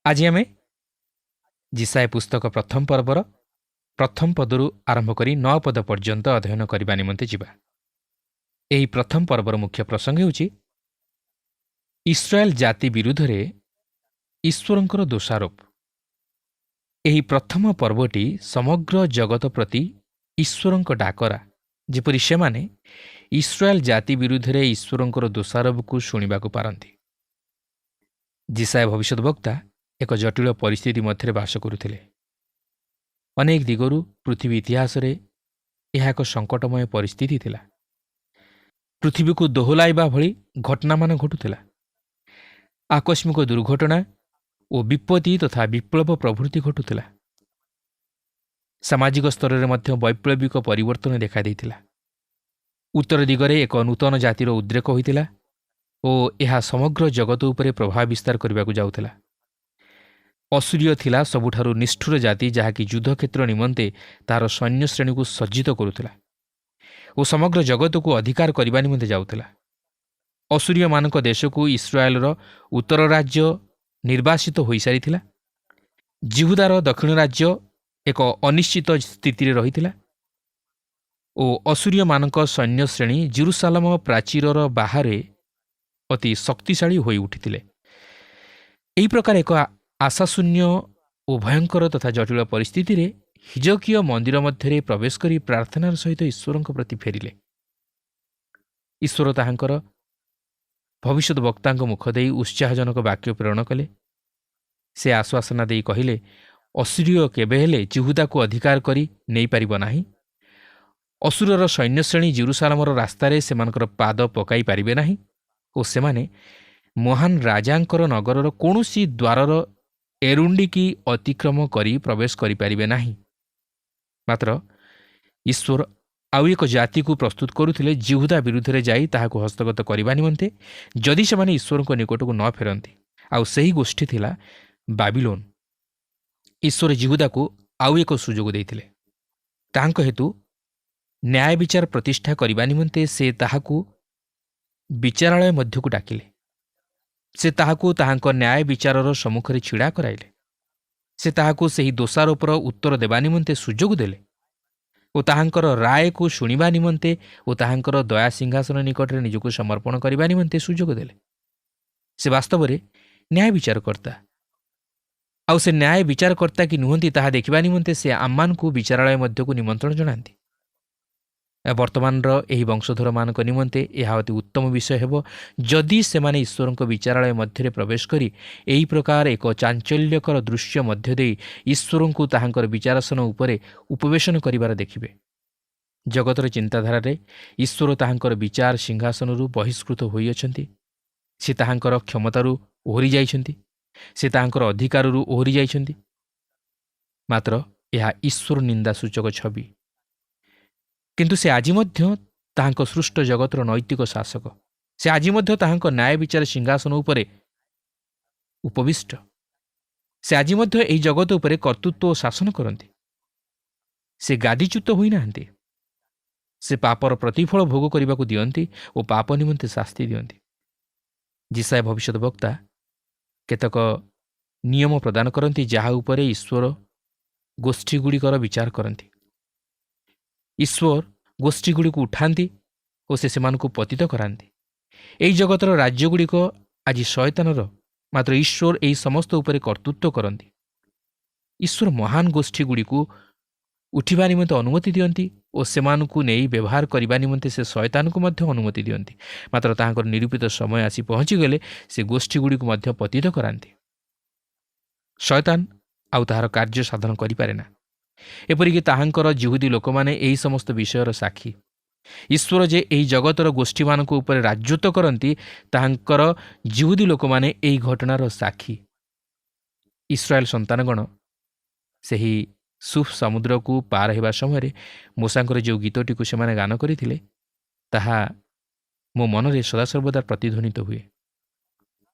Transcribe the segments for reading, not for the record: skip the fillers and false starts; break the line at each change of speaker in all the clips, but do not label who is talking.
आज आम जिसाय पुस्तक प्रथम पर्वर प्रथम पदरू आरंभ करी 9 पद पर्यंत अध्ययन करने निमंते जिबा। एही प्रथम पर्वर मुख्य प्रसंग होउछि इस्राएल जाति विरुद्ध रे ईश्वरंकर दोषारोप। एही प्रथम पर्वटी समग्र जगत प्रति ईश्वरंक डाकरा, जेपरि सेमाने इस्राएल जाति विरुद्ध रे ईश्वरंकर दोषारोप को शुणिबाकु पारंती। जिसाय भविष्यद्वक्ता एक जटिल परिस्थिति मध्य बास करुथिले। अनेक दिगरु पृथ्वी इतिहास रे यह एक संकटमय परिस्थिति थिला। पृथ्वी को दोहलाइबा भली घटना मान घटुथिला। आकस्मिक दुर्घटना और विपत्ति तथा विप्लव प्रभृति घटुथिला। सामाजिक स्तर रे मध्य वैप्लविक परिवर्तन देखा देइथिला। उत्तर दिगरे एक नूतन जातिर उद्रेक होइतिला और यह समग्र जगत उपरे प्रभाव विस्तार करबाकू जाउथिला। असुरीय थिला सबुठारु निष्ठुर जाति जहाँकि युद्ध क्षेत्र निमंते तार सैन्य श्रेणी को सज्जित करुथिला और समग्र जगत को अधिकार करबा निमंते जाउथिला। असुरीय मानक देश को इस्राएल रो उत्तर राज्य निर्वासित होई सारिथिला। जिहुदार दक्षिण राज्य एक अनिश्चित स्थिति रे रहिथिला और असुरीय मानक सैन्य श्रेणी जेरुसालेम प्राचीरर बाहरे अति शक्तिशाली होई उठिथिले। एही प्रकार एक आशाशून्य और भयंकर तथा जटिल परिस्थिति रे हिजकीय मंदिर मध्य प्रवेश करी प्रार्थनार सहित ईश्वरंक प्रति फेरिले। ईश्वर ताहांकर भविष्यत वक्तांक मुख देई उत्साहजनक वाक्य प्रेरण कले। से आश्वासना देई कहिले, असुरीय केबे हेले जिहुदा को अधिकार करी नहीं पारिबो नाही। असुरर सैन्य श्रेणी जेरुसालेमर रास्तारे सेमानकर पाद पकाई पारिबे नाही और सेमाने महान राजांकर नगरर कौनसी द्वारर एरुंडी की अतिक्रम करी प्रवेश करि पारिबे नाही। मात्र ईश्वर आउ एक जाति को प्रस्तुत करुथिले जिहुदा विरुद्ध रे जाई ताहाको हस्तगत करबा निमंते, जदि सेमाने ईश्वरक निकट को न फेरंती। आउ सही गोष्ठी थिला बाबिलोन। ईश्वर जिहुदा को आउ एक सुजोग देइथिले। ताहांक हेतु न्याय विचार प्रतिष्ठा करबा निमंते से ताहाको विचारालय मध्य को डाकिले। से ताहाको ताहांक न्याय विचारर सम्मुखरे छिड़ा कराइले। से ताहाको सही दोषारोपर उत्तर देबा निमंते सुजोग देले और ताहांकर राय को शुणिबा निमंते और ताहांकर दया सिंहासन निकटरे निजको समर्पण करबा निमंते सुजोग देले। से वास्तव में न्याय विचारकर्ता। आउ से न्याय विचारकर्ता कि नुहंती ताहा देखिबा निमंते से आम्मान को विचारालय मध्य को निमंत्रण जनांती। वर्तमान एही वंशधर मानक निमंते यह अति उत्तम विषय हेबो जदि सेमाने ईश्वरंक विचारालय मध्य प्रवेश करी एही प्रकार एक चांचल्यकर दृश्य मध्य देई ईश्वरंकु ताहांकर विचारासन उपरे उपवेशन करिबार देखिबे। जगतर चिंताधारा रे ईश्वर ताहांकर विचार सिंहासनरु बहिष्कृत होई अछंती। से ताहांकर क्षमतारु ओहरी जाइछंती। से ताहांकर अधिकाररु ओहरी जाइछंती। मात्र यह ईश्वर निंदा सूचक छवि। किंतु से आज मध्य ताहांक सृष्ट जगतर नैतिक शासक। से आज मध्य ताहांक न्याय विचार सिंहासन उपरे उपविष्ट। से आज मध्य एही जगत उपरे कर्तृत्व और शासन करती। से गादीच्युत होई नाहंती। से पापर प्रतिफल भोग करने को दियंती और पाप निमंते शास्ति दियंती। जिसाय भविष्यत वक्ता केतक नियम प्रदान करती जहा उपरे ईश्वर गोष्ठी गुड़िकर विचार करती। ईश्वर गोष्ठी गुड़िक उठाती और से सेमानकु पतित कराती। एही जगतर राज्य गुड़िक आज शयतानर, मात्र ईश्वर एही समस्त उपरे कर्तृत्व करती। ईश्वर महान गोष्ठी गुड़िक उठिबा निमंते अनुमति दियंती और सेमानकु नेई व्यवहार करबा निमंते से शयतान को मध्य अनुमति दियंती। मात्र ताहांकर निरूपित समय आसी पहुंची गले से गोष्ठी गुड़िक मध्य पतित कराती। शयतान आउ ताहार कार्य साधन करि पारे ना। एपरिक ताहांकर जिहुदी लोक माने एही समस्त विषयर साक्षी। ईश्वर जे एही जगतर गोष्ठी मानक ऊपर राजत्व करती ताहांकर जिहुदी लोक माने एही घटनार साक्षी। इस्राएल संतानगण सेही सुफ समुद्र को पार हेबा समय मूसांकर जो गीतटी को सेमाने गान करथिले ताहा मो मनरे सदासर्वदा प्रतिध्वनित हुए।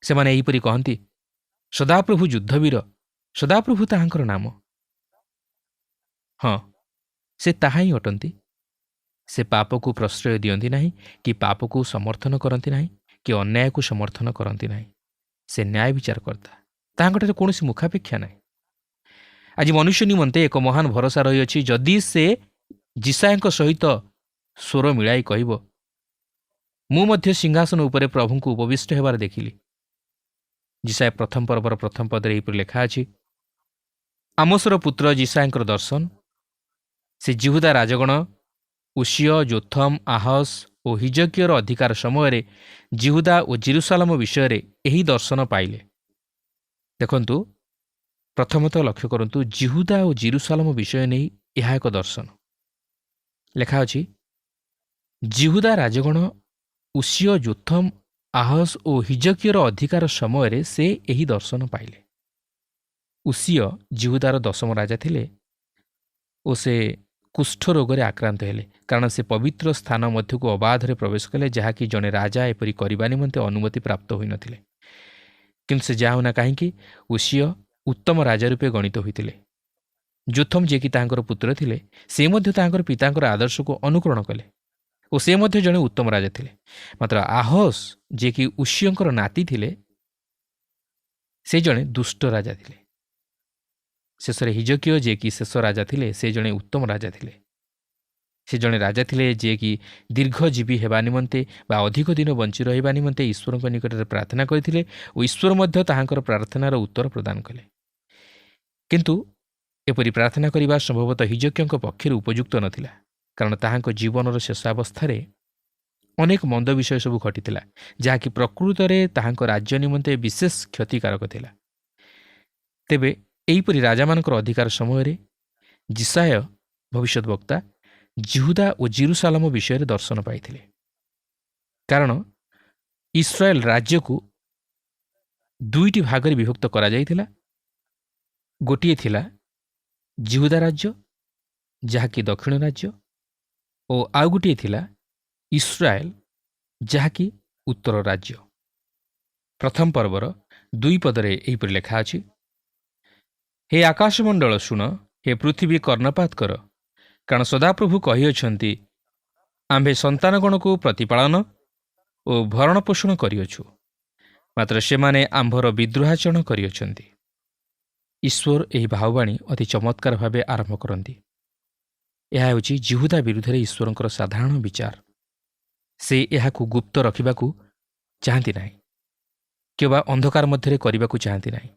सेमाने एहीपरि कहती, सदाप्रभु युद्धवीर, सदाप्रभु ताहांकर नाम। हाँ, से ताहा ही अटंती। से पाप को प्रश्रय दियंती नहीं कि पाप को समर्थन करती नहीं कि अन्याय को समर्थन करती नहीं। से न्याय विचार करता। ତାହାଙ୍କଠାରେ କୌଣସି ମୁଖାପେକ୍ଷା ନାହିଁ। ଆଜି ମନୁଷ୍ୟ ନିମନ୍ତେ ଏକ ମହାନ ଭରସା ରହିଅଛି। ଯଦି ସେ ଯିଶାୟଙ୍କ ସହିତ ସ୍ୱର ମିଳାଇ କହିବ, ମୁଁ ମଧ୍ୟ ସିଂହାସନ ଉପରେ ପ୍ରଭୁଙ୍କୁ ଉପବିଷ୍ଟ ହେବାର ଦେଖିଲି। ଯିଶାୟ ପ୍ରଥମ ପର୍ବର ପ୍ରଥମ ପଦରେ ଏହିପରି ଲେଖା ଅଛି, ଆମୋସର ପୁତ୍ର ଯିଶାୟଙ୍କର ଦର୍ଶନ। ସେ ଜିହୁଦା ରାଜଗଣ ଉସିୟ, ଯୋଥମ, ଆହସ ଓ ହିଜକିୟର ଅଧିକାର ସମୟରେ ଜିହୁଦା ଓ ଜେରୁସାଲେମ ବିଷୟରେ ଏହି ଦର୍ଶନ ପାଇଲେ। ଦେଖନ୍ତୁ, ପ୍ରଥମତଃ ଲକ୍ଷ୍ୟ କରନ୍ତୁ, ଜିହୁଦା ଓ ଜେରୁସାଲେମ ବିଷୟ ନେଇ ଏହା ଏକ ଦର୍ଶନ। ଲେଖା ଅଛି, ଜିହୁଦା ରାଜଗଣ ଉସିୟ, ଯୋଥମ, ଆହସ ଓ ହିଜକିୟର ଅଧିକାର ସମୟରେ ସେ ଏହି ଦର୍ଶନ ପାଇଲେ। ଉସିୟ ଜିହୁଦାର 10ମ ରାଜା ଥିଲେ ଓ ସେ କୁଷ୍ଠ ରୋଗରେ ଆକ୍ରାନ୍ତ ହେଲେ, କାରଣ ସେ ପବିତ୍ର ସ୍ଥାନ ମଧ୍ୟକୁ ଅବାଧରେ ପ୍ରବେଶ କଲେ, ଯାହାକି ଜଣେ ରାଜା ଏପରି କରିବା ନିମନ୍ତେ ଅନୁମତି ପ୍ରାପ୍ତ ହୋଇନଥିଲେ। କିନ୍ତୁ ସେ ଯାହା ହେଉନା କାହିଁକି, ଉସିୟ ଉତ୍ତମ ରାଜା ରୂପେ ଗଣିତ ହୋଇଥିଲେ। ଯୋଥମ ଯିଏକି ତାହାଙ୍କର ପୁତ୍ର ଥିଲେ, ସେ ମଧ୍ୟ ତାହାଙ୍କର ପିତାଙ୍କର ଆଦର୍ଶକୁ ଅନୁକରଣ କଲେ ଓ ସେ ମଧ୍ୟ ଜଣେ ଉତ୍ତମ ରାଜା ଥିଲେ। ମାତ୍ର ଆହସ ଯିଏକି ଉସିୟଙ୍କର ନାତି ଥିଲେ, ସେ ଜଣେ ଦୁଷ୍ଟ ରାଜା ଥିଲେ। ଶେଷରେ ହିଜକିୟ ଯିଏକି ଶେଷ ରାଜା ଥିଲେ, ସେ ଜଣେ ଉତ୍ତମ ରାଜା ଥିଲେ। ସେ ଜଣେ ରାଜା ଥିଲେ ଯିଏକି ଦୀର୍ଘଜୀବୀ ହେବା ନିମନ୍ତେ ବା ଅଧିକ ଦିନ ବଞ୍ଚି ରହିବା ନିମନ୍ତେ ଈଶ୍ୱରଙ୍କ ନିକଟରେ ପ୍ରାର୍ଥନା କରିଥିଲେ ଓ ଈଶ୍ୱର ମଧ୍ୟ ତାହାଙ୍କର ପ୍ରାର୍ଥନାର ଉତ୍ତର ପ୍ରଦାନ କଲେ। କିନ୍ତୁ ଏପରି ପ୍ରାର୍ଥନା କରିବା ସମ୍ଭବତଃ ହିଜକିୟଙ୍କ ପକ୍ଷରେ ଉପଯୁକ୍ତ ନଥିଲା, କାରଣ ତାହାଙ୍କ ଜୀବନର ଶେଷାବସ୍ଥାରେ ଅନେକ ମନ୍ଦ ବିଷୟ ସବୁ ଘଟିଥିଲା, ଯାହାକି ପ୍ରକୃତରେ ତାହାଙ୍କ ରାଜ୍ୟ ନିମନ୍ତେ ବିଶେଷ କ୍ଷତିକାରକ ଥିଲା। ତେବେ ଏହିପରି ରାଜାମାନଙ୍କର ଅଧିକାର ସମୟରେ ଯିଶାୟ ଭବିଷ୍ୟତ ବକ୍ତା ଜିହୁଦା ଓ ଜେରୁସାଲେମ ବିଷୟରେ ଦର୍ଶନ ପାଇଥିଲେ। କାରଣ ଇସ୍ରାଏଲ ରାଜ୍ୟକୁ ଦୁଇଟି ଭାଗରେ ବିଭକ୍ତ କରାଯାଇଥିଲା। ଗୋଟିଏ ଥିଲା ଜିହୁଦା ରାଜ୍ୟ, ଯାହାକି ଦକ୍ଷିଣ ରାଜ୍ୟ, ଓ ଆଉ ଗୋଟିଏ ଥିଲା ଇସ୍ରାଏଲ, ଯାହାକି ଉତ୍ତର ରାଜ୍ୟ। ପ୍ରଥମ ପର୍ବର 2 ପଦରେ ଏହିପରି ଲେଖା ଅଛି, ହେ ଆକାଶମଣ୍ଡଳ ଶୁଣ, ହେ ପୃଥିବୀ କର୍ଣ୍ଣପାତ କର, କାରଣ ସଦାପ୍ରଭୁ କହିଅଛନ୍ତି, ଆମ୍ଭେ ସନ୍ତାନଗଣକୁ ପ୍ରତିପାଳନ ଓ ଭରଣ ପୋଷଣ କରିଅଛୁ, ମାତ୍ର ସେମାନେ ଆମ୍ଭର ବିଦ୍ରୋହାଚରଣ କରିଅଛନ୍ତି। ଈଶ୍ୱର ଏହି ଭାବବାଣୀ ଅତି ଚମତ୍କାର ଭାବେ ଆରମ୍ଭ କରନ୍ତି। ଏହା ହେଉଛି ଜିହୁଦା ବିରୁଦ୍ଧରେ ଈଶ୍ୱରଙ୍କର ସାଧାରଣ ବିଚାର। ସେ ଏହାକୁ ଗୁପ୍ତ ରଖିବାକୁ ଚାହାନ୍ତି ନାହିଁ କିମ୍ବା ଅନ୍ଧକାର ମଧ୍ୟରେ କରିବାକୁ ଚାହାନ୍ତି ନାହିଁ।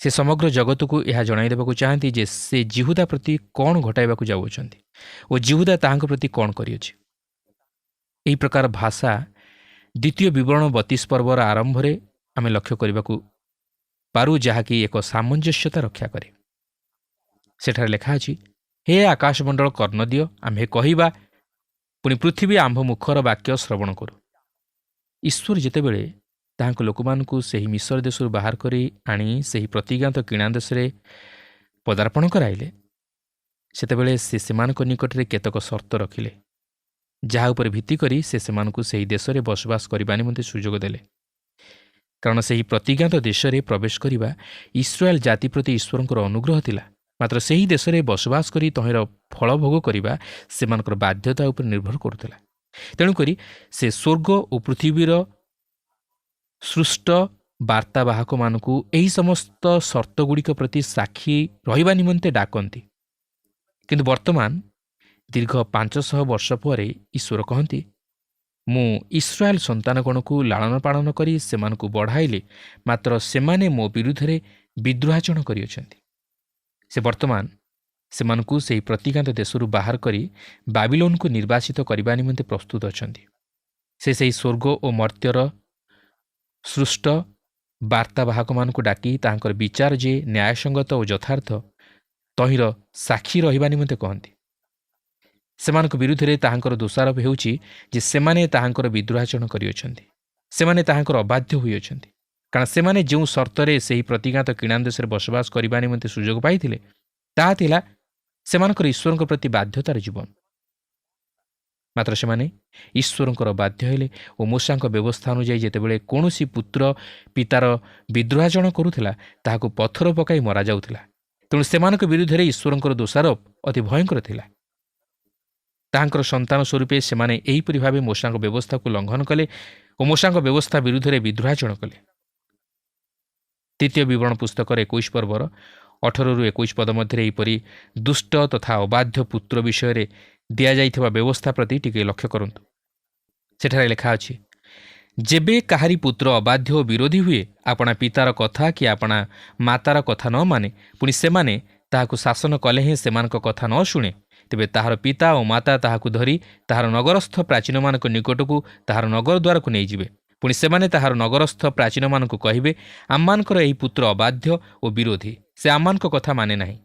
ସେ ସମଗ୍ର ଜଗତକୁ ଏହା ଜଣାଇ ଦେବାକୁ ଚାହାନ୍ତି ଯେ ସେ ଜିହୁଦା ପ୍ରତି କ'ଣ ଘଟାଇବାକୁ ଯାଉଅଛନ୍ତି ଓ ଜିହୁଦା ତାହାଙ୍କ ପ୍ରତି କ'ଣ କରିଅଛି। ଏହି ପ୍ରକାର ଭାଷା ଦ୍ୱିତୀୟ ବିବରଣ 32 ପର୍ବର ଆରମ୍ଭରେ ଆମେ ଲକ୍ଷ୍ୟ କରିବାକୁ ପାରୁ, ଯାହାକି ଏକ ସାମଞ୍ଜସ୍ୟତା ରକ୍ଷା କରେ। ସେଠାରେ ଲେଖା ଅଛି, ହେ ଆକାଶମଣ୍ଡଳ କର୍ଣ୍ଣ ଦିଅ, ଆମ୍ଭେ କହିବା, ପୁଣି ପୃଥିବୀ ଆମ୍ଭ ମୁଖର ବାକ୍ୟ ଶ୍ରବଣ କରୁ। ଈଶ୍ୱର ଯେତେବେଳେ ତାହାଙ୍କ ଲୋକମାନଙ୍କୁ ସେହି ମିଶ୍ର ଦେଶରୁ ବାହାର କରି ଆଣି ସେହି ପ୍ରତିଜ୍ଞାତ କିଣା ଦେଶରେ ପଦାର୍ପଣ କରାଇଲେ, ସେତେବେଳେ ସେ ସେମାନଙ୍କ ନିକଟରେ କେତେକ ସର୍ତ୍ତ ରଖିଲେ, ଯାହା ଉପରେ ଭିତ୍ତି କରି ସେ ସେମାନଙ୍କୁ ସେହି ଦେଶରେ ବସବାସ କରିବା ନିମନ୍ତେ ସୁଯୋଗ ଦେଲେ। କାରଣ ସେହି ପ୍ରତିଜ୍ଞାତ ଦେଶରେ ପ୍ରବେଶ କରିବା ଇସ୍ରାଏଲ ଜାତି ପ୍ରତି ଈଶ୍ୱରଙ୍କର ଅନୁଗ୍ରହ ଥିଲା, ମାତ୍ର ସେହି ଦେଶରେ ବସବାସ କରି ତହିଁର ଫଳ ଭୋଗ କରିବା ସେମାନଙ୍କର ବାଧ୍ୟତା ଉପରେ ନିର୍ଭର କରୁଥିଲା। ତେଣୁକରି ସେ ସ୍ୱର୍ଗ ଓ ପୃଥିବୀର ସୃଷ୍ଟ ବାର୍ତ୍ତାବାହକମାନଙ୍କୁ ଏହି ସମସ୍ତ ସର୍ତ୍ତଗୁଡ଼ିକ ପ୍ରତି ସାକ୍ଷୀ ରହିବା ନିମନ୍ତେ ଡାକନ୍ତି। କିନ୍ତୁ ବର୍ତ୍ତମାନ ଦୀର୍ଘ 500 ବର୍ଷ ପରେ ଈଶ୍ୱର କହନ୍ତି, ମୁଁ ଇସ୍ରାଏଲ ସନ୍ତାନଗଣକୁ ଲାଳନ ପାଳନ କରି ସେମାନଙ୍କୁ ବଢ଼ାଇଲେ, ମାତ୍ର ସେମାନେ ମୋ ବିରୁଦ୍ଧରେ ବିଦ୍ରୋହାଚରଣ କରିଅଛନ୍ତି। ସେ ବର୍ତ୍ତମାନ ସେମାନଙ୍କୁ ସେହି ପ୍ରତିଜ୍ଞାତ ଦେଶରୁ ବାହାର କରି ବାବିଲୋନକୁ ନିର୍ବାସିତ କରିବା ନିମନ୍ତେ ପ୍ରସ୍ତୁତ ଅଛନ୍ତି। ସେ ସେହି ସ୍ୱର୍ଗ ଓ ମର୍ତ୍ତ୍ୟର ସୃଷ୍ଟ ବାର୍ତ୍ତାବାହକମାନଙ୍କୁ ଡାକି ତାହାଙ୍କର ବିଚାର ଯେ ନ୍ୟାୟସଙ୍ଗତ ଓ ଯଥାର୍ଥ, ତହିଁର ସାକ୍ଷୀ ରହିବା ନିମନ୍ତେ କହନ୍ତି। ସେମାନଙ୍କ ବିରୁଦ୍ଧରେ ତାହାଙ୍କର ଦୋଷାରୋପ ହେଉଛି ଯେ ସେମାନେ ତାହାଙ୍କର ବିଦ୍ରୋହାଚରଣ କରିଅଛନ୍ତି। ସେମାନେ ତାହାଙ୍କର ଅବାଧ୍ୟ ହୋଇଅଛନ୍ତି, କାରଣ ସେମାନେ ଯେଉଁ ସର୍ତ୍ତରେ ସେହି ପ୍ରତିଜ୍ଞାତ କିଣା ଦେଶରେ ବସବାସ କରିବା ନିମନ୍ତେ ସୁଯୋଗ ପାଇଥିଲେ, ତାହା ଥିଲା ସେମାନଙ୍କର ଈଶ୍ୱରଙ୍କ ପ୍ରତି ବାଧ୍ୟତାର ଜୀବନ। ମାତ୍ର ସେମାନେ ଈଶ୍ୱରଙ୍କର ବାଧ୍ୟ ହେଲେ ଓ ମୋଶାଙ୍କ ବ୍ୟବସ୍ଥା ଅନୁଯାୟୀ ଯେତେବେଳେ କୌଣସି ପୁତ୍ର ପିତାର ବିଦ୍ରୋହାଚରଣ କରୁଥିଲା, ତାହାକୁ ପଥର ପକାଇ ମରାଯାଉଥିଲା। ତେଣୁ ସେମାନଙ୍କ ବିରୁଦ୍ଧରେ ଈଶ୍ୱରଙ୍କର ଦୋଷାରୋପ ଅତି ଭୟଙ୍କର ଥିଲା। ତାହାଙ୍କର ସନ୍ତାନ ସ୍ୱରୂପେ ସେମାନେ ଏହିପରି ଭାବେ ମୋଶାଙ୍କ ବ୍ୟବସ୍ଥାକୁ ଲଙ୍ଘନ କଲେ ଓ ମୋଶାଙ୍କ ବ୍ୟବସ୍ଥା ବିରୁଦ୍ଧରେ ବିଦ୍ରୋହାଚରଣ କଲେ। तृतीय विवरण पुस्तक 21 पर्वर 18-21 पद मध्य एहीपरि दुष्ट तथा अबाध्य पुत्र विषय दिया व्यवस्था प्रति टिके लक्ष्य करंतु। सेठारे लेखा अछि, जेबे काहारी पुत्र अबाध्य और विरोधी हुए आपणा पितार कथा कि आपणा मातार कथा न माने पुणी सेमाने ताहाकु शासन कले हें सेमानक कथा न शुणे, तेबे ताहार पिता और माता ताहाकु धरी ताहार नगरस्थ प्राचीन मानक निकटकू ताहार नगर द्वार को नहीं जिवे। पुणी सेमाने ताहार नगरस्थ प्राचीन मानक कहिबे, आम्मानकर एही पुत्र अबाध्य और विरोधी, से आम्मानक कथा माने नाही,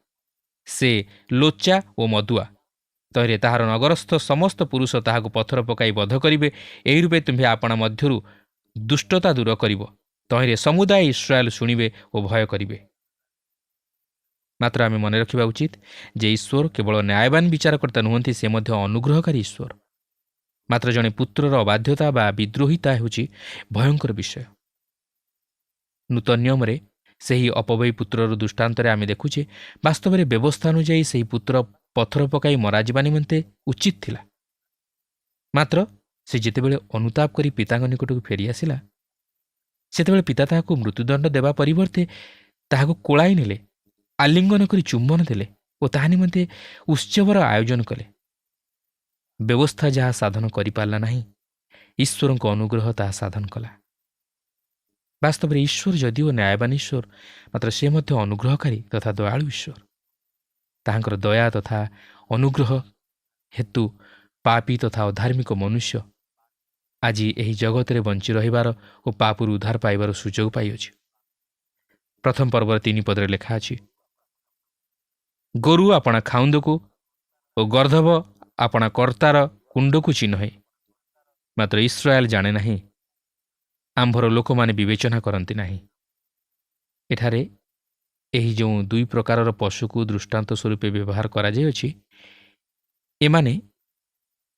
से लोचा और मदुआ। तहिरे ताहार नगरस्थ समस्त पुरुष ताहाकु पत्थर पकाई बध करिवे। एही रूपे तुम्हें आपणा मध्यरु दुष्टता दूर करिवो। तहिरे समुदाय इस्राएल शुणिवे और भय करिवे। मात्र आमे मने रखिबा उचित जे ईश्वर केवल न्यायवान विचारकर्ता नुहंती, से मध्य अनुग्रहकारी ईश्वर। मात्र जणे पुत्रर अबाध्यता बा विद्रोहिता हेउची भयंकर विषय। नूतन नियम रे सही अपवयी पुत्रर दृष्टांतरे आमे देखुचे वास्तव में व्यवस्था अनुଯାयी सही पुत्र पत्थर पकाई मराजिबा निमंते उचित थिला। मात्र से जितेबेले अनुताप करी पिताଙ୍କ निकटକୁ फेरी आसिला, सेतेबेले पिता ताहाकु मृत्युदंड देवा परिवर्ते ताहाकु कोळाई नेले, आलिंगन करी चुम्बन देले और ताहा निमंते उत्सवर आयोजन कले। व्यवस्था जहाँ साधन करि पारला नाही, ईश्वरଙ୍କ अनुग्रह ताहा साधन कला। वास्तव में ईश्वर जदिओ न्यायवान ईश्वर, मात्र से मध्य अनुग्रहकारी तथा दयालु ईश्वर। ताहांकर दया तथा अनुग्रह हेतु पापी तथा अधार्मिक मनुष्य आज यही जगत रे बंची रहिबार और पापुर उद्धार पाइबार सुजोग पाइअछि। प्रथम पर्वर 3 पदरे लेखा अछि, गोरु आपणा खाउंदकु और गर्धव आपणा कर्तार कुंडकु चिन्हे, मात्र इस्राएल जाने नाही, आंभर लोक माने विवेचना करती नाही। एठारे एही जो दुई प्रकारर पशु को दृष्टांत स्वरूप व्यवहार करा जायछि, एमाने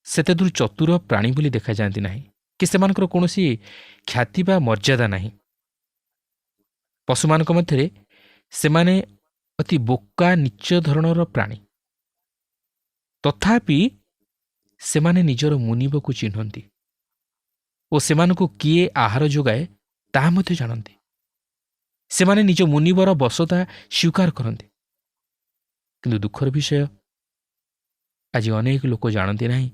सेते दूर चतुर प्राणी बोली देखा जाती नाही कि सेमानकर कोनोसी ख्याति बा मर्यादा नाही। पशुमानक मध्यरे सेमाने अति बोका नीच धरणर प्राणी, तथापि सेमाने निजर मुनिबकु चिन्हନ୍ତି और सेमानकु किए आहार जोगाए ताहा मध्य जानନ୍ତି। सेमाने निज मुनिबर बसता स्वीकार करते, किंतु दुखर विषय आज अनेक लोक जानते नहीं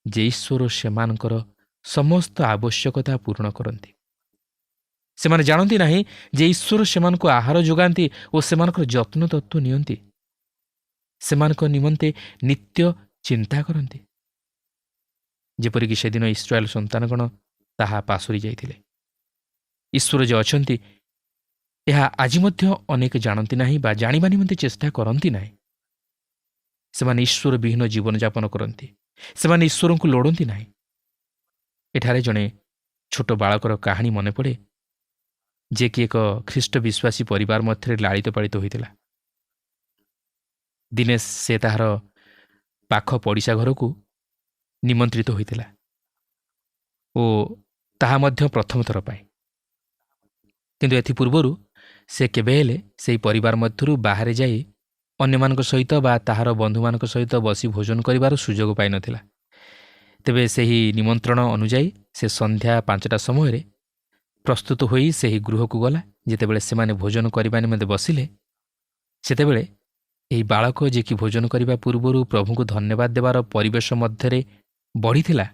जे ईश्वर सेमानकर समस्त आवश्यकता पूर्ण करते। सेमाने जानते नहीं जे ईश्वर सेमानकु आहार जोगाती और सेमानकर जत्न तत्व नियंती, सेमानक निमंते नित्य चिंता करते। जेपरिक सेदिन इस्राएल संतानगण ताहा पासुरी जाइथिले। ईश्वर जे अछंती यह आज मध्य अनेक जानती नहीं बा जानिबा निमंते चेष्टा करती नहीं। सेमाने ईश्वर विहीन जीवन यापन करती, सेमाने ईश्वर को लोड़ती नहीं। एठारे जणे छोट बालकर कहानी मन पड़े, जे कि एक ख्रीष्ट विश्वासी परिवार मध्य लालित पालित होइतिला। दिने से ताहार पाख पड़िशा घर को निमंत्रित होइतिला ओ ताहा मध्य प्रथम थर पाए। किंतु एथि पूर्वरु से केबेले सेही परिवार मध्यरु बाहर जाई अन्यमानक सहित बा ताहार बंधुमानक सहित बसी भोजन करिवार सुजोग पाइ नथिला। तेबे सेही निमंत्रण अनुଯାयी से संध्या 5टा समय प्रस्तुत होई सेही गृह को गला। जेतेबेले सेमाने भोजन करिबा निमंते बसिले, सेतेबेले एही बालक जे कि भोजन करिबा पूर्वरु प्रभु को धन्यवाद देवार परिवेश मध्यरे बढ़िथिला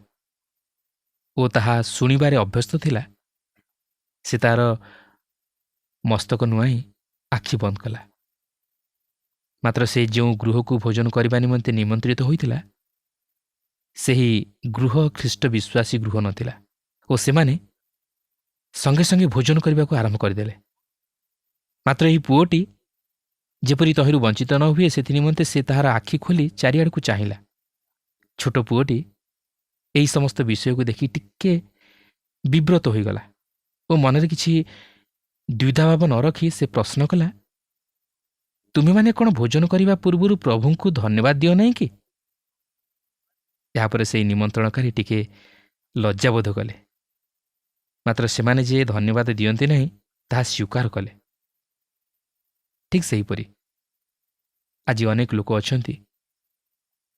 ओ ताहा सुनिबारे अभ्यस्त थिला, से तार मस्तक नुआई आखि बंद कला। मात्र से जो गृह को भोजन करने निमंते निमंत्रित होइतिला, सेही गृह ख्रीष्ट विश्वासी गृह नथिला और सेमाने संगे संगे भोजन करने को आरंभ करदेले। मात्र यही पुओटी जेपरी तहिरु वंचित न हुए से निमंते से ताहार आखि खोली चारिआड़ को चाहिला। छोट पुओटी यही समस्त विषय को देखि टिके विव्रत हो गला और मनरे किछि द्विधा भाव न रखी से प्रश्न कला, तुमे माने कौन भोजन करने पूर्व प्रभु को धन्यवाद दियो नहीं कि? यापर से निमंत्रणकारी टिके लज्जाबोध कले, मात्र सेमाने जे धन्यवाद दियंती नहीं ताहा स्वीकार कले। ठीक सेहीपरि आज अनेक लोक अछंती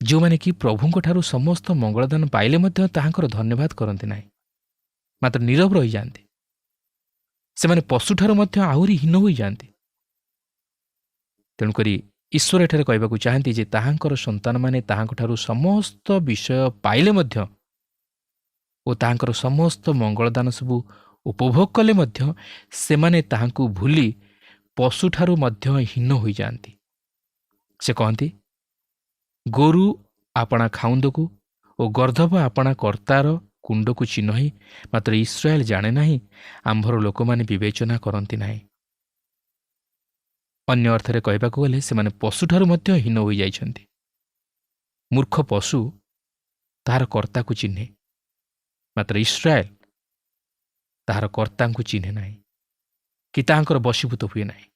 जो माने कि प्रभुଙ୍କ ठारू समस्त मंगलदान पाइले मध्य ताहांकर धन्यवाद करते नहीं, मात्र नीरव रही जाते। ସେମାନେ ପଶୁଠାରୁ ମଧ୍ୟ ଆହୁରି ହୀନ ହୋଇଯାଆନ୍ତି। ତେଣୁକରି ଈଶ୍ୱର ଏଠାରେ କହିବାକୁ ଚାହାନ୍ତି ଯେ ତାହାଙ୍କର ସନ୍ତାନମାନେ ତାହାଙ୍କଠାରୁ ସମସ୍ତ ବିଷୟ ପାଇଲେ ମଧ୍ୟ ଓ ତାହାଙ୍କର ସମସ୍ତ ମଙ୍ଗଳଦାନ ସବୁ ଉପଭୋଗ କଲେ ମଧ୍ୟ ସେମାନେ ତାହାଙ୍କୁ ଭୁଲି ପଶୁଠାରୁ ମଧ୍ୟ ହୀନ ହୋଇଯାଆନ୍ତି। ସେ କହନ୍ତି, ଗୋରୁ ଆପଣା ଖାଉନ୍ଦକୁ ଓ ଗର୍ଦ୍ଧବ ଆପଣା କର୍ତ୍ତାର କୁଣ୍ଡକୁ ଚିହ୍ନହି, ମାତ୍ର ଇସ୍ରାଏଲ ଜାଣେ ନାହିଁ, ଆମ୍ଭର ଲୋକମାନେ ବିବେଚନା କରନ୍ତି ନାହିଁ। ଅନ୍ୟ ଅର୍ଥରେ କହିବାକୁ ଗଲେ ସେମାନେ ପଶୁଠାରୁ ମଧ୍ୟ ହୀନ ହୋଇଯାଇଛନ୍ତି। ମୂର୍ଖ ପଶୁ ତାହାର କର୍ତ୍ତାକୁ ଚିହ୍ନେ, ମାତ୍ର ଇସ୍ରାଏଲ ତାହାର କର୍ତ୍ତାଙ୍କୁ ଚିହ୍ନେ ନାହିଁ କି ତାହାଙ୍କର ବଶୀଭୂତ ହୁଏ ନାହିଁ।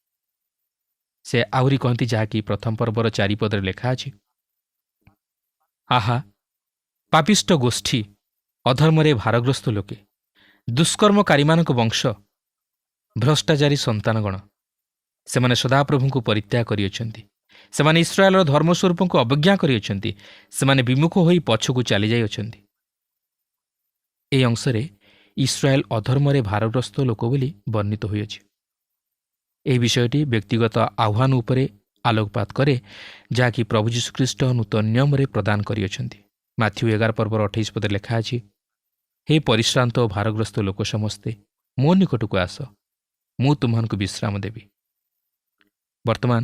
ସେ ଆହୁରି କହନ୍ତି, ଯାହାକି ପ୍ରଥମ ପର୍ବର 4 ପଦରେ ଲେଖା ଅଛି, ଆହା ପାପିଷ୍ଟ ଗୋଷ୍ଠୀ, ଅଧର୍ମରେ ଭାରଗ୍ରସ୍ତ ଲୋକେ, ଦୁଷ୍କର୍ମକାରୀମାନଙ୍କ ବଂଶ, ଭ୍ରଷ୍ଟାଚାରୀ ସନ୍ତାନଗଣ, ସେମାନେ ସଦାପ୍ରଭୁଙ୍କୁ ପରିତ୍ୟାଗ କରିଅଛନ୍ତି। ସେମାନେ ଇସ୍ରାଏଲର ଧର୍ମସ୍ୱରୂପଙ୍କୁ ଅବଜ୍ଞା କରିଅଛନ୍ତି। ସେମାନେ ବିମୁଖ ହୋଇ ପଛକୁ ଚାଲିଯାଇଅଛନ୍ତି। ଏହି ଅଂଶରେ ଇସ୍ରାଏଲ ଅଧର୍ମରେ ଭାରଗ୍ରସ୍ତ ଲୋକ ବୋଲି ବର୍ଣ୍ଣିତ ହୋଇଅଛି। ଏହି ବିଷୟଟି ବ୍ୟକ୍ତିଗତ ଆହ୍ୱାନ ଉପରେ ଆଲୋକପାତ କରେ, ଯାହାକି ପ୍ରଭୁ ଯୀଶୁଖ୍ରୀଷ୍ଟ ନୂତନ ନିୟମରେ ପ୍ରଦାନ କରିଅଛନ୍ତି। ମାଥ୍ୟୁ 11 ପର୍ବର 28 ପଦରେ ଲେଖା ଅଛି, ହେ ପରିଶ୍ରାନ୍ତ ଓ ଭାରଗ୍ରସ୍ତ ଲୋକ ସମସ୍ତେ, ମୋ ନିକଟକୁ ଆସ, ମୁଁ ତୁମମାନଙ୍କୁ ବିଶ୍ରାମ ଦେବି। ବର୍ତ୍ତମାନ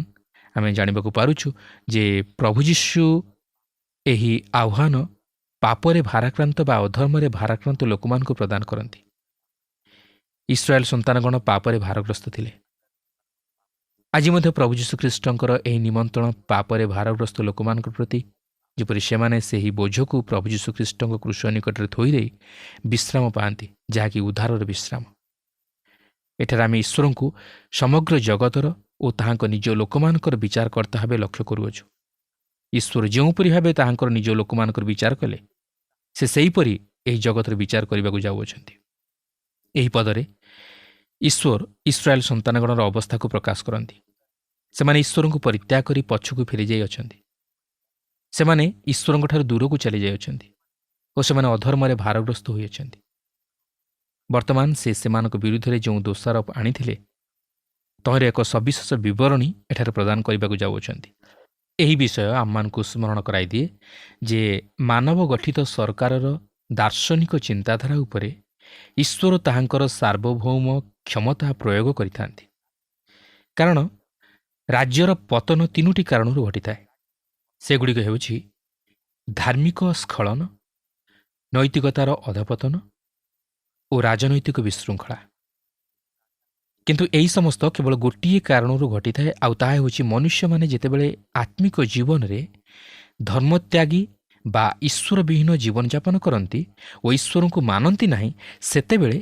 ଆମେ ଜାଣିବାକୁ ପାରୁଛୁ ଯେ ପ୍ରଭୁ ଯୀଶୁ ଏହି ଆହ୍ୱାନ ପାପରେ ଭାରାକ୍ରାନ୍ତ ବା ଅଧର୍ମରେ ଭାରାକ୍ରାନ୍ତ ଲୋକମାନଙ୍କୁ ପ୍ରଦାନ କରନ୍ତି। ଇସ୍ରାଏଲ ସନ୍ତାନଗଣ ପାପରେ ଭାରଗ୍ରସ୍ତ ଥିଲେ। ଆଜି ମଧ୍ୟ ପ୍ରଭୁ ଯୀଶୁଖ୍ରୀଷ୍ଟଙ୍କର ଏହି ନିମନ୍ତ୍ରଣ ପାପରେ ଭାରଗ୍ରସ୍ତ ଲୋକମାନଙ୍କ ପ୍ରତି, ଯେପରି ସେମାନେ ସେହି ବୋଝକୁ ପ୍ରଭୁ ଯୀଶୁଖ୍ରୀଷ୍ଟଙ୍କ କ୍ରୁଶ ନିକଟରେ ଥୋଇଦେଇ ବିଶ୍ରାମ ପାଆନ୍ତି, ଯାହାକି ଉଦ୍ଧାରର ବିଶ୍ରାମ। ଏଠାରେ ଆମେ ଈଶ୍ୱରଙ୍କୁ ସମଗ୍ର ଜଗତର ଓ ତାହାଙ୍କ ନିଜ ଲୋକମାନଙ୍କର ବିଚାରକର୍ତ୍ତା ଭାବେ ଲକ୍ଷ୍ୟ କରୁଅଛୁ। ଈଶ୍ୱର ଯେଉଁପରି ଭାବେ ତାହାଙ୍କର ନିଜ ଲୋକମାନଙ୍କର ବିଚାର କଲେ, ସେ ସେହିପରି ଏହି ଜଗତର ବିଚାର କରିବାକୁ ଯାଉଅଛନ୍ତି। ଏହି ପଦରେ ଈଶ୍ୱର ଇସ୍ରାଏଲ ସନ୍ତାନଗଣର ଅବସ୍ଥାକୁ ପ୍ରକାଶ କରନ୍ତି। ସେମାନେ ଈଶ୍ୱରଙ୍କୁ ପରିତ୍ୟାଗ କରି ପଛକୁ ଫେରିଯାଇଅଛନ୍ତି। ସେମାନେ ଈଶ୍ୱରଙ୍କଠାରୁ ଦୂରକୁ ଚାଲିଯାଇଅଛନ୍ତି ଓ ସେମାନେ ଅଧର୍ମରେ ଭାରଗ୍ରସ୍ତ ହୋଇଅଛନ୍ତି। ବର୍ତ୍ତମାନ ସେ ସେମାନଙ୍କ ବିରୁଦ୍ଧରେ ଯେଉଁ ଦୋଷାରୋପ ଆଣିଥିଲେ, ତହିଁର ଏକ ସବିଶେଷ ବିବରଣୀ ଏଠାରେ ପ୍ରଦାନ କରିବାକୁ ଯାଉଅଛନ୍ତି। ଏହି ବିଷୟ ଆମମାନଙ୍କୁ ସ୍ମରଣ କରାଇଦିଏ ଯେ ମାନବ ଗଠିତ ସରକାରର ଦାର୍ଶନିକ ଚିନ୍ତାଧାରା ଉପରେ ଈଶ୍ୱର ତାହାଙ୍କର ସାର୍ବଭୌମ କ୍ଷମତା ପ୍ରୟୋଗ କରିଥାନ୍ତି। କାରଣ ରାଜ୍ୟର ପତନ 3ଟି କାରଣରୁ ଘଟିଥାଏ। ସେଗୁଡ଼ିକ ହେଉଛି ଧାର୍ମିକ ସ୍ଖଳନ, ନୈତିକତାର ଅଧପତନ ଓ ରାଜନୈତିକ ବିଶୃଙ୍ଖଳା। କିନ୍ତୁ ଏହି ସମସ୍ତ କେବଳ ଗୋଟିଏ କାରଣରୁ ଘଟିଥାଏ, ଆଉ ତାହା ହେଉଛି ମନୁଷ୍ୟମାନେ ଯେତେବେଳେ ଆତ୍ମିକ ଜୀବନରେ ଧର୍ମତ୍ୟାଗୀ ବା ଈଶ୍ୱରବିହୀନ ଜୀବନଯାପନ କରନ୍ତି ଓ ଈଶ୍ୱରଙ୍କୁ ମାନନ୍ତି ନାହିଁ, ସେତେବେଳେ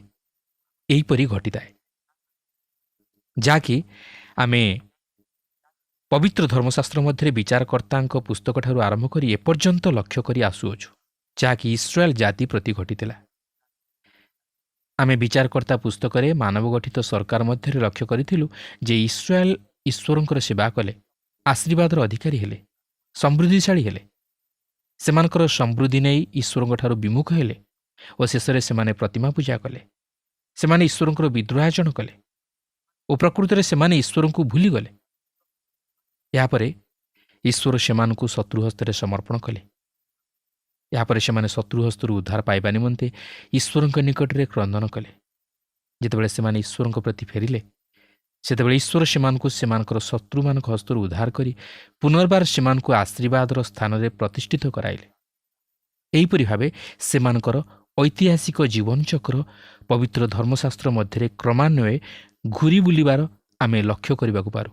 ଏହିପରି ଘଟିଥାଏ, ଯାହାକି ଆମେ ପବିତ୍ର ଧର୍ମଶାସ୍ତ୍ର ମଧ୍ୟରେ ବିଚାରକର୍ତ୍ତାଙ୍କ ପୁସ୍ତକଠାରୁ ଆରମ୍ଭ କରି ଏପର୍ଯ୍ୟନ୍ତ ଲକ୍ଷ୍ୟ କରି ଆସୁଅଛୁ, ଯାହାକି ଇସ୍ରାଏଲ ଜାତି ପ୍ରତି ଘଟିଥିଲା। ଆମେ ବିଚାରକର୍ତ୍ତା ପୁସ୍ତକରେ ମାନବ ଗଠିତ ସରକାର ମଧ୍ୟରେ ଲକ୍ଷ୍ୟ କରିଥିଲୁ ଯେ ଇସ୍ରାଏଲ ଈଶ୍ୱରଙ୍କର ସେବା କଲେ, ଆଶୀର୍ବାଦର ଅଧିକାରୀ ହେଲେ, ସମୃଦ୍ଧିଶାଳୀ ହେଲେ। ସେମାନଙ୍କର ସମୃଦ୍ଧି ନେଇ ଈଶ୍ୱରଙ୍କଠାରୁ ବିମୁଖ ହେଲେ ଓ ଶେଷରେ ସେମାନେ ପ୍ରତିମା ପୂଜା କଲେ। ସେମାନେ ଈଶ୍ୱରଙ୍କର ବିଦ୍ରୋହାଚରଣ କଲେ ଓ ପ୍ରକୃତରେ ସେମାନେ ଈଶ୍ୱରଙ୍କୁ ଭୁଲିଗଲେ। ଏହାପରେ ଈଶ୍ୱର ସେମାନଙ୍କୁ ଶତ୍ରୁ ହସ୍ତରେ ସମର୍ପଣ କଲେ। ଏହାପରେ ସେମାନେ ଶତ୍ରୁ ହସ୍ତରୁ ଉଦ୍ଧାର ପାଇବା ନିମନ୍ତେ ଈଶ୍ୱରଙ୍କ ନିକଟରେ କ୍ରନ୍ଦନ କଲେ। ଯେତେବେଳେ ସେମାନେ ଈଶ୍ୱରଙ୍କ ପ୍ରତି ଫେରିଲେ, ସେତେବେଳେ ଈଶ୍ୱର ସେମାନଙ୍କୁ ସେମାନଙ୍କର ଶତ୍ରୁମାନଙ୍କ ହସ୍ତରୁ ଉଦ୍ଧାର କରି ପୁନର୍ବାର ସେମାନଙ୍କୁ ଆଶୀର୍ବାଦର ସ୍ଥାନରେ ପ୍ରତିଷ୍ଠିତ କରାଇଲେ। ଏହିପରି ଭାବେ ସେମାନଙ୍କର ଐତିହାସିକ ଜୀବନଚକ୍ର ପବିତ୍ର ଧର୍ମଶାସ୍ତ୍ର ମଧ୍ୟରେ କ୍ରମାନ୍ୱୟରେ ଘୁରି ବୁଲିବାର ଆମେ ଲକ୍ଷ୍ୟ କରିବାକୁ ପାରୁ।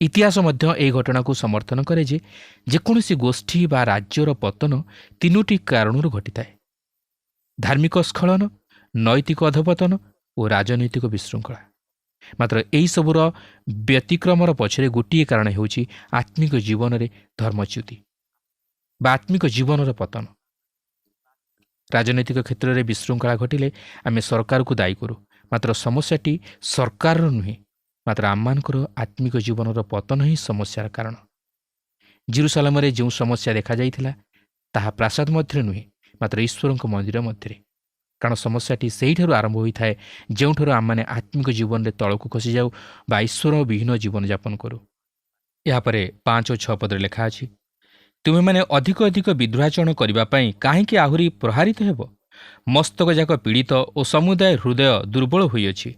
ଇତିହାସ ମଧ୍ୟ ଏହି ଘଟଣାକୁ ସମର୍ଥନ କରେ ଯେ ଯେକୌଣସି ଗୋଷ୍ଠୀ ବା ରାଜ୍ୟର ପତନ 3ଟି କାରଣରୁ ଘଟିଥାଏ: ଧାର୍ମିକ ସ୍ଖଳନ, ନୈତିକ ଅଧପତନ ଓ ରାଜନୈତିକ ବିଶୃଙ୍ଖଳା। ମାତ୍ର ଏହିସବୁର ବ୍ୟତିକ୍ରମର ପଛରେ ଗୋଟିଏ କାରଣ ହେଉଛି ଆତ୍ମିକ ଜୀବନରେ ଧର୍ମଚ୍ୟୁତି ବା ଆତ୍ମିକ ଜୀବନର ପତନ। ରାଜନୈତିକ କ୍ଷେତ୍ରରେ ବିଶୃଙ୍ଖଳା ଘଟିଲେ ଆମେ ସରକାରକୁ ଦାୟୀ କରୁ, ମାତ୍ର ସମସ୍ୟାଟି ସରକାରର ନୁହେଁ, ମାତ୍ର ଆମମାନଙ୍କର ଆତ୍ମିକ ଜୀବନର ପତନ ହିଁ ସମସ୍ୟାର କାରଣ। ଜେରୁସାଲେମରେ ଯେଉଁ ସମସ୍ୟା ଦେଖାଯାଇଥିଲା, ତାହା ପ୍ରାସାଦ ମଧ୍ୟରେ ନୁହେଁ, ମାତ୍ର ଈଶ୍ୱରଙ୍କ ମନ୍ଦିର ମଧ୍ୟରେ। କାରଣ ସମସ୍ୟାଟି ସେଇଠାରୁ ଆରମ୍ଭ ହୋଇଥାଏ ଯେଉଁଠାରୁ ଆମମାନେ ଆତ୍ମିକ ଜୀବନରେ ତଳକୁ ଖସିଯାଉ ବା ଈଶ୍ୱର ବିହୀନ ଜୀବନଯାପନ କରୁ। ଏହାପରେ 5 ଓ 6 ପଦରେ ଲେଖା ଅଛି, ତୁମେମାନେ ଅଧିକ ଅଧିକ ବିଦ୍ରୋହାଚରଣ କରିବା ପାଇଁ କାହିଁକି ଆହୁରି ପ୍ରହାରିତ ହେବ? ମସ୍ତକଯାକ ପୀଡ଼ିତ ଓ ସମୁଦାୟ ହୃଦୟ ଦୁର୍ବଳ ହୋଇଅଛି।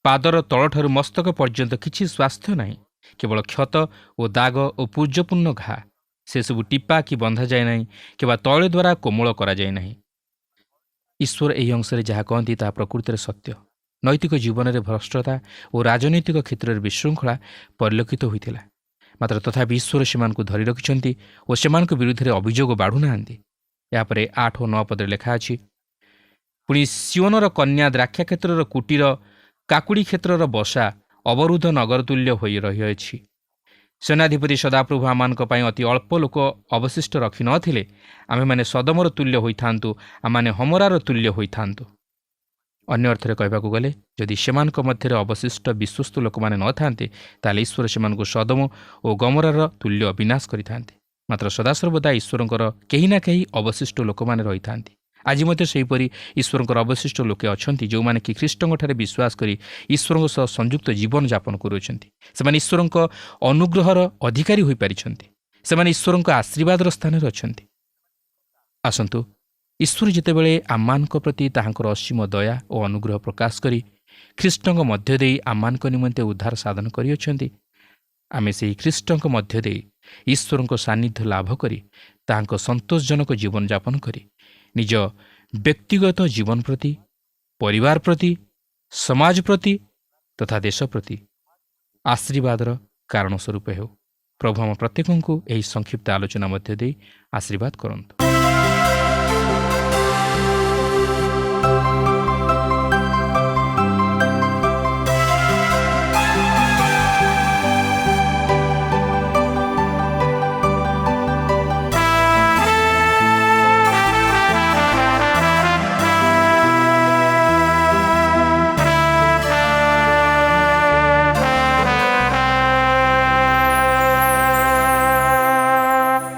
ପାଦର ତଳଠାରୁ ମସ୍ତକ ପର୍ଯ୍ୟନ୍ତ କିଛି ସ୍ୱାସ୍ଥ୍ୟ ନାହିଁ, କେବଳ କ୍ଷତ ଓ ଦାଗ ଓ ପୂର୍ଯ୍ୟପୂର୍ଣ୍ଣ ଘା। ସେସବୁ ଟିପା କି ବନ୍ଧାଯାଏ ନାହିଁ କିମ୍ବା ତୈଳ ଦ୍ୱାରା କୋମଳ କରାଯାଏ ନାହିଁ। ଈଶ୍ୱର ଏହି ଅଂଶରେ ଯାହା କହନ୍ତି ତାହା ପ୍ରକୃତିରେ ସତ୍ୟ। ନୈତିକ ଜୀବନରେ ଭ୍ରଷ୍ଟତା ଓ ରାଜନୈତିକ କ୍ଷେତ୍ରରେ ବିଶୃଙ୍ଖଳା ପରିଲକ୍ଷିତ ହୋଇଥିଲା। ମାତ୍ର ତଥାପି ଈଶ୍ୱର ସେମାନଙ୍କୁ ଧରି ରଖିଛନ୍ତି ଓ ସେମାନଙ୍କ ବିରୁଦ୍ଧରେ ଅଭିଯୋଗ ବାଢ଼ୁନାହାନ୍ତି। ଏହାପରେ 8 ଓ 9 ପଦରେ ଲେଖା ଅଛି, ପୁଣି ସିଓନର କନ୍ୟା ଦ୍ରାକ୍ଷା କ୍ଷେତ୍ରର କୁଟୀର, କାକୁଡ଼ି କ୍ଷେତ୍ରର ବସା ଅବରୁଦ୍ଧ ନଗର ତୁଲ୍ୟ ହୋଇ ରହିଅଛି। ସେନାଧିପତି ସଦାପ୍ରଭୁ ଆମମାନଙ୍କ ପାଇଁ ଅତି ଅଳ୍ପ ଲୋକ ଅବଶିଷ୍ଟ ରଖିନଥିଲେ ଆମେମାନେ ସଦମର ତୁଲ୍ୟ ହୋଇଥାନ୍ତୁ, ଆମମାନେ ହମରାର ତୁଲ୍ୟ ହୋଇଥାନ୍ତୁ। ଅନ୍ୟ ଅର୍ଥରେ କହିବାକୁ ଗଲେ, ଯଦି ସେମାନଙ୍କ ମଧ୍ୟରେ ଅବଶିଷ୍ଟ ବିଶ୍ୱସ୍ତ ଲୋକମାନେ ନଥାନ୍ତେ ତାହେଲେ ଈଶ୍ୱର ସେମାନଙ୍କୁ ସଦମ ଓ ଗମରାର ତୁଲ୍ୟ ବିନାଶ କରିଥାନ୍ତେ। ମାତ୍ର ସଦାସର୍ବଦା ଈଶ୍ୱରଙ୍କର କେହି ନା କେହି ଅବଶିଷ୍ଟ ଲୋକମାନେ ରହିଥାନ୍ତି। ଆଜି ମଧ୍ୟ ସେହିପରି ଈଶ୍ୱରଙ୍କର ଅବଶିଷ୍ଟ ଲୋକେ ଅଛନ୍ତି ଯେଉଁମାନେ କି ଖ୍ରୀଷ୍ଟଙ୍କଠାରେ ବିଶ୍ୱାସ କରି ଈଶ୍ୱରଙ୍କ ସହ ସଂଯୁକ୍ତ ଜୀବନଯାପନ କରୁଅଛନ୍ତି। ସେମାନେ ଈଶ୍ୱରଙ୍କ ଅନୁଗ୍ରହର ଅଧିକାରୀ ହୋଇପାରିଛନ୍ତି। ସେମାନେ ଈଶ୍ୱରଙ୍କ ଆଶୀର୍ବାଦର ସ୍ଥାନରେ ଅଛନ୍ତି। ଆସନ୍ତୁ, ଈଶ୍ୱର ଯେତେବେଳେ ଆମମାନଙ୍କ ପ୍ରତି ତାହାଙ୍କର ଅସୀମ ଦୟା ଓ ଅନୁଗ୍ରହ ପ୍ରକାଶ କରି ଖ୍ରୀଷ୍ଟଙ୍କ ମଧ୍ୟ ଦେଇ ଆମମାନଙ୍କ ନିମନ୍ତେ ଉଦ୍ଧାର ସାଧନ କରିଅଛନ୍ତି, ଆମେ ସେହି ଖ୍ରୀଷ୍ଟଙ୍କ ମଧ୍ୟ ଦେଇ ଈଶ୍ୱରଙ୍କ ସାନ୍ନିଧ୍ୟ ଲାଭ କରି ତାହାଙ୍କ ସନ୍ତୋଷଜନକ ଜୀବନଯାପନ କରି ନିଜ ବ୍ୟକ୍ତିଗତ ଜୀବନ ପ୍ରତି, ପରିବାର ପ୍ରତି, ସମାଜ ପ୍ରତି ତଥା ଦେଶ ପ୍ରତି ଆଶୀର୍ବାଦର କାରଣ ସ୍ୱରୂପ ହେଉ। ପ୍ରଭୁ ଆମ ପ୍ରତ୍ୟେକଙ୍କୁ ଏହି ସଂକ୍ଷିପ୍ତ ଆଲୋଚନା ମଧ୍ୟ ଦେଇ ଆଶୀର୍ବାଦ କରନ୍ତୁ।